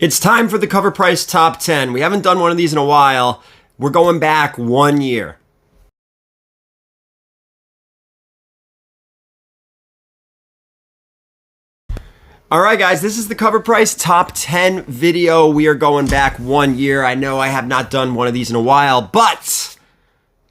It's time for the Covrprice Top 10. We haven't done one of these in a while. We're going back 1 year. All right, guys, this is the Covrprice Top 10 video. We are going back 1 year. I know I have not done one of these in a while, but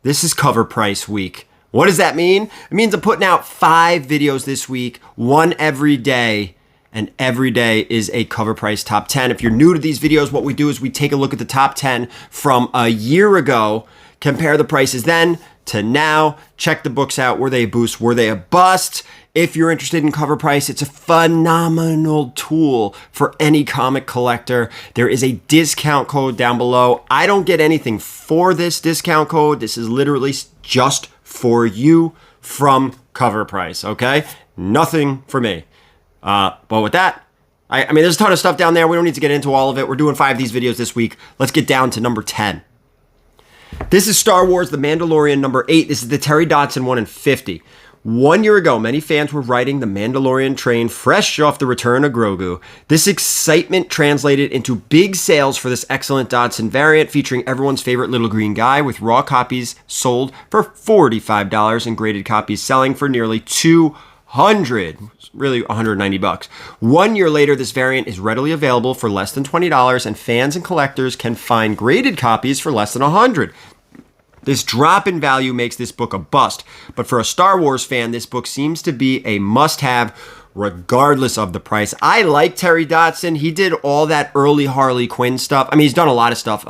this is Covrprice week. What does that mean? It means I'm putting out 5 videos this week, one every day. And every day is a Covrprice Top 10. If you're new to these videos, what we do is we take a look at the top 10 from a year ago, compare the prices then to now, check the books out. Were they a boost? Were they a bust? If you're interested in Covrprice, it's a phenomenal tool for any comic collector. There is a discount code down below. I don't get anything for this discount code. This is literally just for you from Covrprice, okay? Nothing for me. But with that, I mean, there's a ton of stuff down there. We don't need to get into all of it. We're doing 5 of these videos this week. Let's get down to number 10. This is Star Wars The Mandalorian number 8. This is the Terry Dodson 1 in 50. 1 year ago, many fans were riding the Mandalorian train fresh off the return of Grogu. This excitement translated into big sales for this excellent Dodson variant featuring everyone's favorite little green guy, with raw copies sold for $45 and graded copies selling for nearly $200, really $190. 1 year later, this variant is readily available for less than $20, and fans and collectors can find graded copies for less than $100. This drop in value makes this book a bust, but for a Star Wars fan, this book seems to be a must-have regardless of the price. I like Terry Dodson. He did all that early Harley Quinn stuff. I mean, he's done a lot of stuff.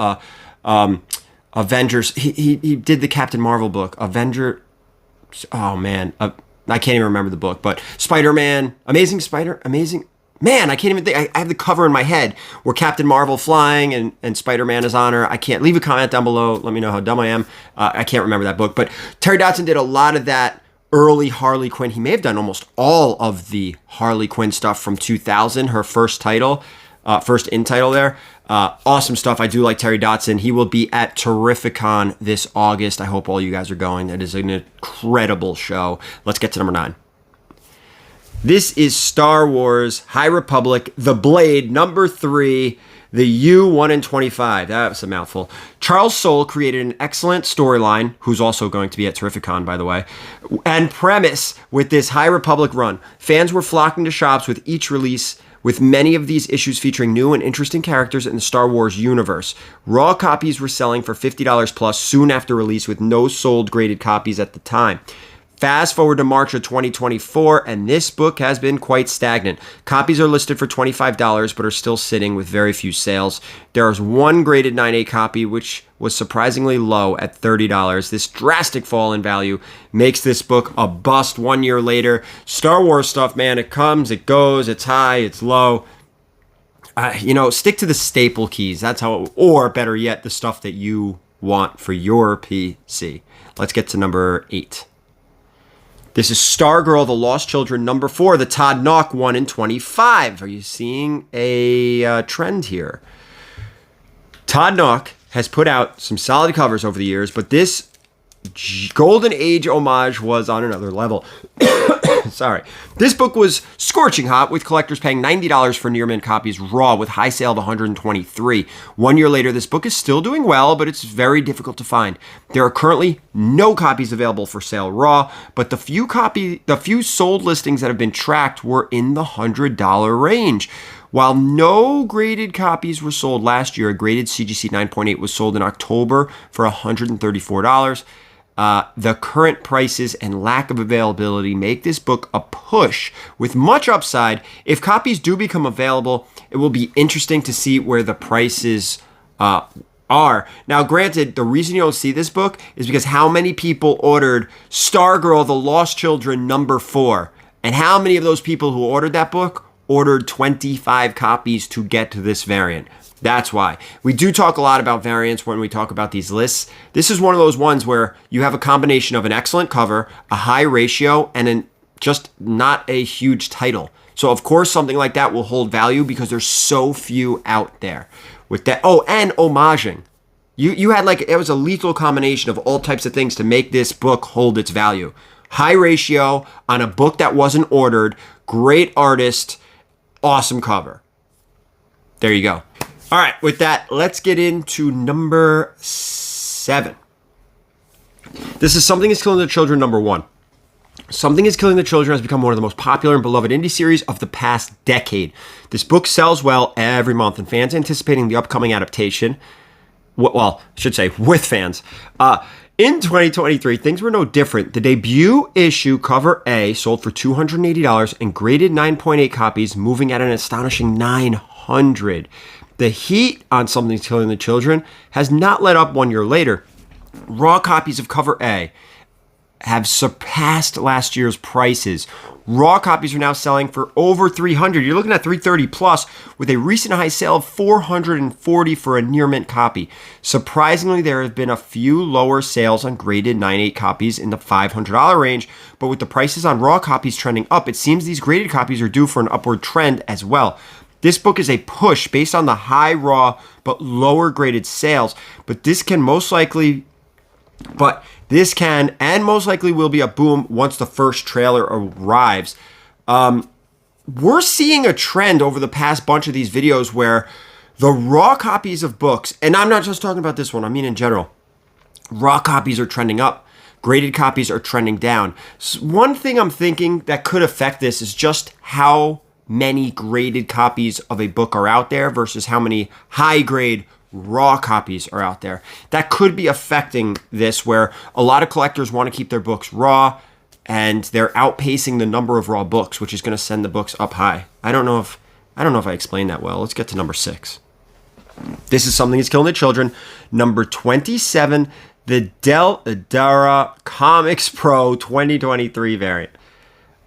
Avengers. He did the Captain Marvel book. Oh man. I can't even remember the book, but SpiderMan, Amazing, man, I can't even think. I have the cover in my head where Captain Marvel flying and Spider-Man is on her. I can't. Leave a comment down below. Let me know how dumb I am. I can't remember that book, but Terry Dodson did a lot of that early Harley Quinn. He may have done almost all of the Harley Quinn stuff from 2000, her first title, first in title there. Awesome stuff. I do like Terry Dodson. He will be at Terrificon this August. I hope all you guys are going. That is an incredible show. Let's get to number 9. This is Star Wars High Republic, The Blade, number 3, the U1 in 25. That's a mouthful. Charles Soule created an excellent storyline, who's also going to be at Terrificon, by the way, and premise with this High Republic run. Fans were flocking to shops with each release, with many of these issues featuring new and interesting characters in the Star Wars universe. Raw copies were selling for $50 plus soon after release, with no sold graded copies at the time. Fast forward to March of 2024, and this book has been quite stagnant. Copies are listed for $25, but are still sitting with very few sales. There is one graded 9A copy, which was surprisingly low at $30. This drastic fall in value makes this book a bust 1 year later. Star Wars stuff, man, it comes, it goes, it's high, it's low. Stick to the staple keys. That's how, or better yet, the stuff that you want for your PC. Let's get to number 8. This is Stargirl, The Lost Children, number 4, the Todd Nauck 1 in 25. Are you seeing a trend here? Todd Nauck has put out some solid covers over the years, but this Golden Age homage was on another level. Sorry. This book was scorching hot, with collectors paying $90 for near mint copies raw, with high sale of $123. 1 year later, this book is still doing well, but it's very difficult to find. There are currently no copies available for sale raw, but the few sold listings that have been tracked were in the $100 range. While no graded copies were sold last year, a graded CGC 9.8 was sold in October for $134. The current prices and lack of availability make this book a push with much upside. If copies do become available, it will be interesting to see where the prices are. Now, granted, the reason you don't see this book is because how many people ordered Stargirl, The Lost Children, number 4? And how many of those people who ordered that book ordered 25 copies to get to this variant? That's why. We do talk a lot about variants when we talk about these lists. This is one of those ones where you have a combination of an excellent cover, a high ratio, and just not a huge title. So of course something like that will hold value because there's so few out there. With that, and homaging. You had it was a lethal combination of all types of things to make this book hold its value. High ratio on a book that wasn't ordered, great artist, awesome cover. There you go. All right, with that, let's get into number 7. This is Something is Killing the Children, number 1. Something is Killing the Children has become one of the most popular and beloved indie series of the past decade. This book sells well every month, and fans anticipating the upcoming adaptation, well, I should say with fans. In 2023, things were no different. The debut issue, cover A, sold for $280 and graded 9.8 copies, moving at an astonishing 900. The heat on Something's Killing the Children has not let up 1 year later. Raw copies of cover A have surpassed last year's prices. Raw copies are now selling for over $300. You're looking at $330 plus, with a recent high sale of $440 for a near mint copy. Surprisingly, there have been a few lower sales on graded 9.8 copies in the $500 range, but with the prices on raw copies trending up, it seems these graded copies are due for an upward trend as well. This book is a push based on the high raw but lower graded sales, but this can and most likely will be a boom once the first trailer arrives. We're seeing a trend over the past bunch of these videos where the raw copies of books, and I'm not just talking about this one, I mean in general, raw copies are trending up. Graded copies are trending down. One thing I'm thinking that could affect this is just how many graded copies of a book are out there versus how many high grade raw copies are out there. That could be affecting this, where a lot of collectors want to keep their books raw and they're outpacing the number of raw books, which is going to send the books up high. I don't know if I explained that well. Let's get to number 6. This is Something is Killing the Children, number 27, the Del Dara Comics Pro 2023 variant.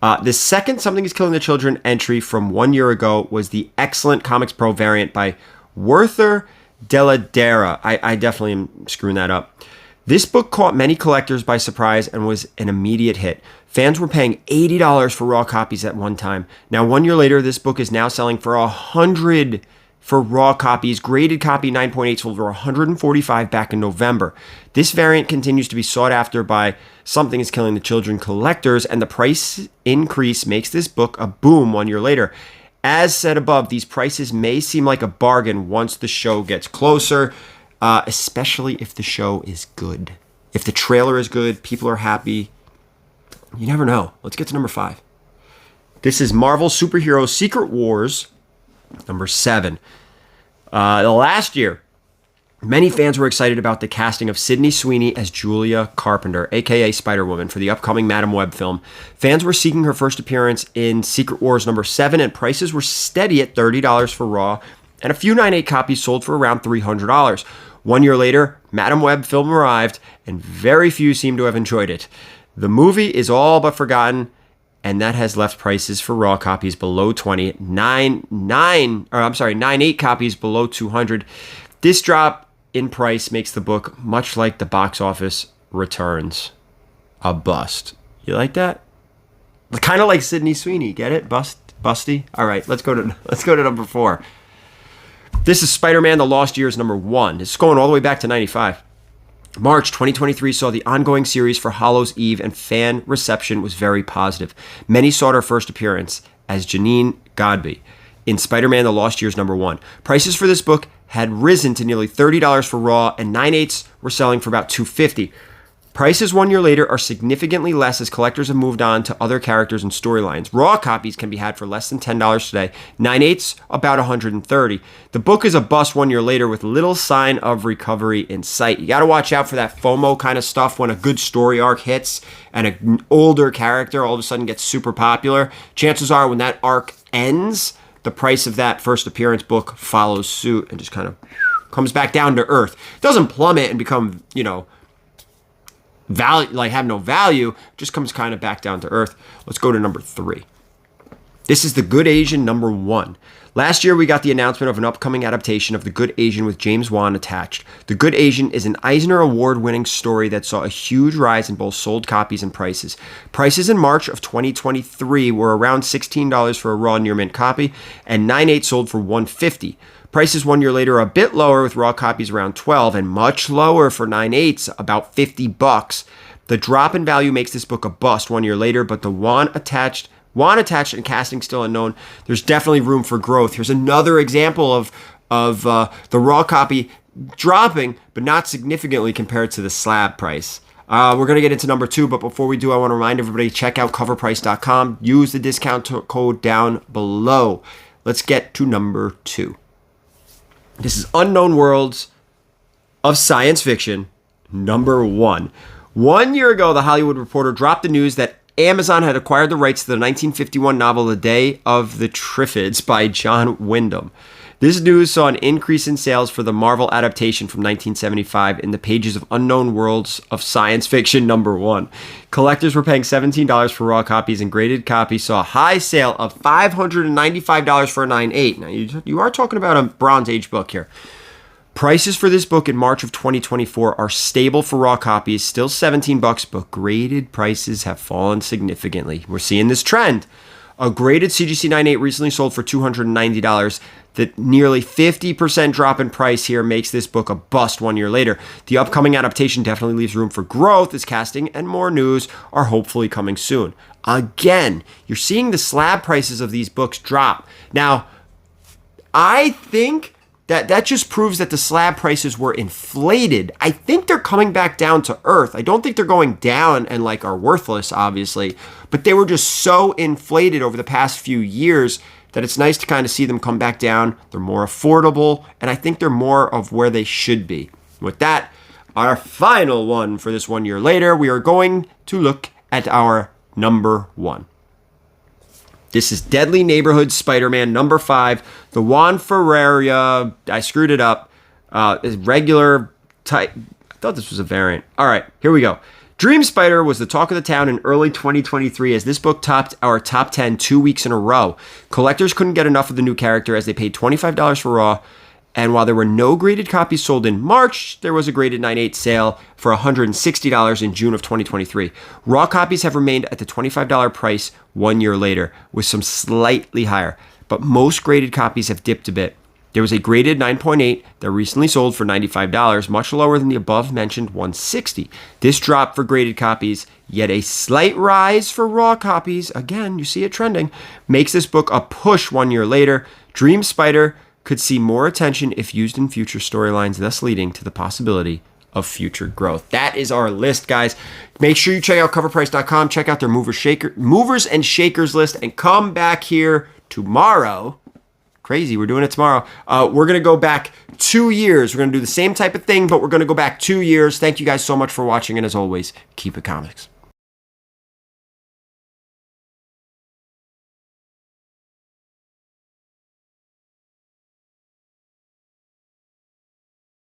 The second Something is Killing the Children entry from 1 year ago was the excellent Comics Pro variant by Werther Deladera. I definitely am screwing that up. This book caught many collectors by surprise and was an immediate hit. Fans were paying $80 for raw copies at one time. Now, 1 year later, this book is now selling for $100 for raw copies. Graded copy 9.8 sold for $145 back in November. This variant continues to be sought after by Something is Killing the Children collectors, and the price increase makes this book a boom 1 year later. As said above, these prices may seem like a bargain once the show gets closer, especially if the show is good. If the trailer is good, people are happy. You never know. Let's get to number 5. This is Marvel Superhero Secret Wars, number 7. Last year, many fans were excited about the casting of Sydney Sweeney as Julia Carpenter, aka Spider-Woman, for the upcoming Madam Web film. Fans were seeking her first appearance in Secret Wars number 7, and prices were steady at $30 for raw, and a few 9.8 copies sold for around $300. 1 year later, Madam Web film arrived, and very few seem to have enjoyed it. The movie is all but forgotten, and that has left prices for raw copies below 20, 9.8 copies below 200. This drop in price makes the book, much like the box office returns, a bust. You like that? Kind of like Sydney Sweeney. Get it? Busty? All right, let's go to number 4. This is Spider-Man: The Lost Years, number 1. It's going all the way back to 95. March 2023 saw the ongoing series for Hallows Eve, and fan reception was very positive. Many sought her first appearance as Janine Godby in Spider-Man: The Lost Years, number 1. Prices for this book had risen to nearly $30 for raw, and 9.8s were selling for about $250. Prices 1 year later are significantly less as collectors have moved on to other characters and storylines. Raw copies can be had for less than $10 today. 9.8s about $130. The book is a bust 1 year later with little sign of recovery in sight. You got to watch out for that FOMO kind of stuff when a good story arc hits and an older character all of a sudden gets super popular. Chances are when that arc ends, the price of that first appearance book follows suit and just kind of comes back down to earth. It doesn't plummet and become, have no value, just comes kind of back down to earth. Let's go to number 3. This is The Good Asian, number 1. Last year, we got the announcement of an upcoming adaptation of The Good Asian with James Wan attached. The Good Asian is an Eisner Award-winning story that saw a huge rise in both sold copies and prices. Prices in March of 2023 were around $16 for a raw near mint copy, and 9.8 sold for $150. Prices 1 year later are a bit lower, with raw copies around $12 and much lower for 9.8s, about $50. The drop in value makes this book a bust 1 year later, but the Wan attached and casting still unknown. There's definitely room for growth. Here's another example of of the raw copy dropping, but not significantly compared to the slab price. We're going to get into number 2, but before we do, I want to remind everybody, check out Covrprice.com. Use the discount code down below. Let's get to number 2. This is Unknown Worlds of Science Fiction, number 1. 1 year ago, The Hollywood Reporter dropped the news that Amazon had acquired the rights to the 1951 novel The Day of the Triffids by John Wyndham. This news saw an increase in sales for the Marvel adaptation from 1975 in the pages of Unknown Worlds of Science Fiction number 1. Collectors were paying $17 for raw copies, and graded copies saw a high sale of $595 for a 9.8. Now, you are talking about a Bronze Age book here. Prices for this book in March of 2024 are stable for raw copies, still $17, but graded prices have fallen significantly. We're seeing this trend. A graded CGC 9.8 recently sold for $290. The nearly 50% drop in price here makes this book a bust 1 year later. The upcoming adaptation definitely leaves room for growth as casting and more news are hopefully coming soon. Again, you're seeing the slab prices of these books drop. Now, I think that just proves that the slab prices were inflated. I think they're coming back down to earth. I don't think they're going down and like are worthless, obviously, but they were just so inflated over the past few years that it's nice to kind of see them come back down. They're more affordable, and I think they're more of where they should be. With that, our final one for this 1 year later, we are going to look at our number 1. This is Deadly Neighborhood Spider-Man number 5. The Juan Ferreira, I screwed it up, is regular type. I thought this was a variant. All right, here we go. Dream Spider was the talk of the town in early 2023 as this book topped our top 10 2 weeks in a row. Collectors couldn't get enough of the new character as they paid $25 for raw, and while there were no graded copies sold in March, there was a graded 9.8 sale for $160 in June of 2023. Raw copies have remained at the $25 price 1 year later, with some slightly higher, but most graded copies have dipped a bit. There was a graded 9.8 that recently sold for $95, much lower than the above-mentioned $160. This drop for graded copies, yet a slight rise for raw copies, again, you see it trending, makes this book a push 1 year later. Dream Spider could see more attention if used in future storylines, thus leading to the possibility of future growth. That is our list, guys. Make sure you check out Covrprice.com, check out their movers and shakers list, and come back here tomorrow. Crazy, we're doing it tomorrow. We're going to go back 2 years. We're going to do the same type of thing, but we're going to go back 2 years. Thank you guys so much for watching, and as always, keep it comics.